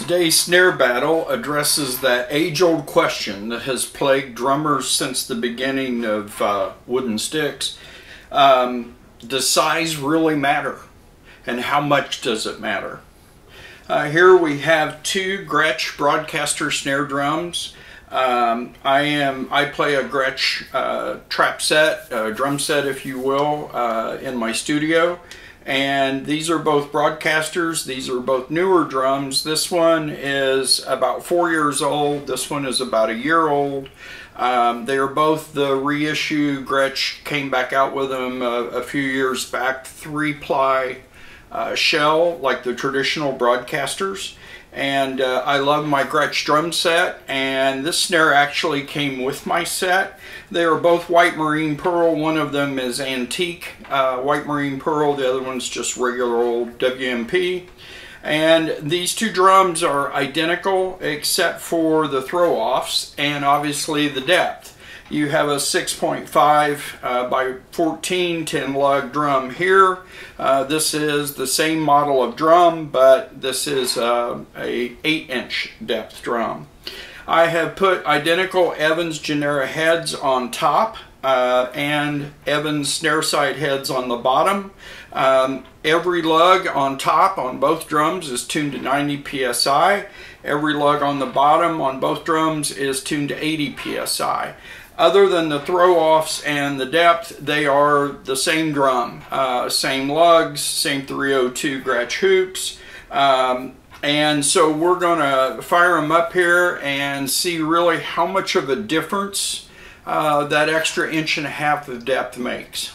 Today's snare battle addresses that age-old question that has plagued drummers since the beginning of wooden sticks. Does size really matter? And how much does it matter? Here we have two Gretsch Broadcaster snare drums. I play a Gretsch trap set, drum set if you will, in my studio. And these are both Broadkasters. These are both newer drums. This one is about 4 years old. This one is about a year old. They are both the reissue. Gretsch came back out with them a few years back, 3-ply shell like the traditional Broadkasters. And I love my Gretsch drum set, and this snare actually came with my set. They are both white marine pearl. One of them is antique white marine pearl, the other one's just regular old WMP. And these two drums are identical except for the throw-offs and obviously the depth. You have a 6.5 by 14 10 lug drum here. This is the same model of drum, but this is a 8-inch depth drum. I have put identical Evans Genera heads on top and Evans snare side heads on the bottom. Every lug on top on both drums is tuned to 90 psi. Every lug on the bottom on both drums is tuned to 80 psi. Other than the throw-offs and the depth, they are the same drum. Same lugs, same 302 Gretsch hoops. And so we're going to fire them up here and see really how much of a difference that extra 1.5 inches of depth makes.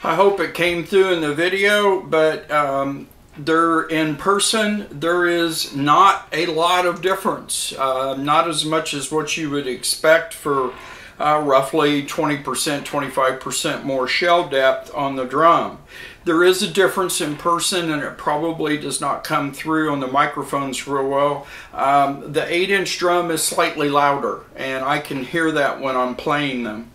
I hope it came through in the video, but in person there is not a lot of difference. Not as much as what you would expect for roughly 20%, 25% more shell depth on the drum. There is a difference in person, and it probably does not come through on the microphones real well. The 8-inch drum is slightly louder, and I can hear that when I'm playing them.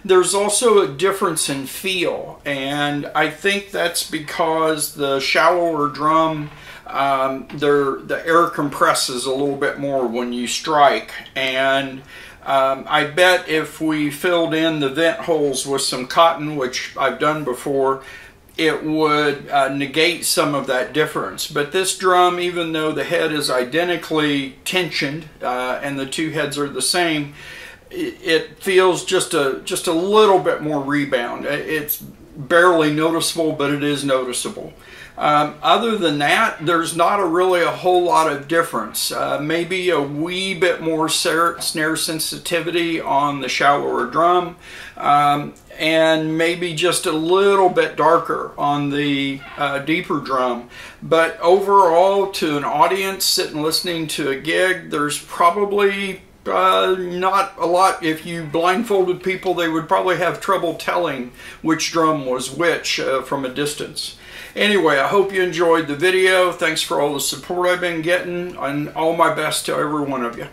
There's also a difference in feel, and I think that's because the shallower drum, the air compresses a little bit more when you strike, and I bet if we filled in the vent holes with some cotton, which I've done before, it would negate some of that difference. But this drum, even though the head is identically tensioned and the two heads are the same, it feels just a little bit more rebound. It's barely noticeable, but it is noticeable. Other than that, there's not really a whole lot of difference. Maybe a wee bit more snare sensitivity on the shallower drum, and maybe just a little bit darker on the deeper drum. But overall, to an audience sitting listening to a gig, there's probably not a lot. If you blindfolded people, they would probably have trouble telling which drum was which from a distance. Anyway, I hope you enjoyed the video. Thanks for all the support I've been getting, and all my best to every one of you.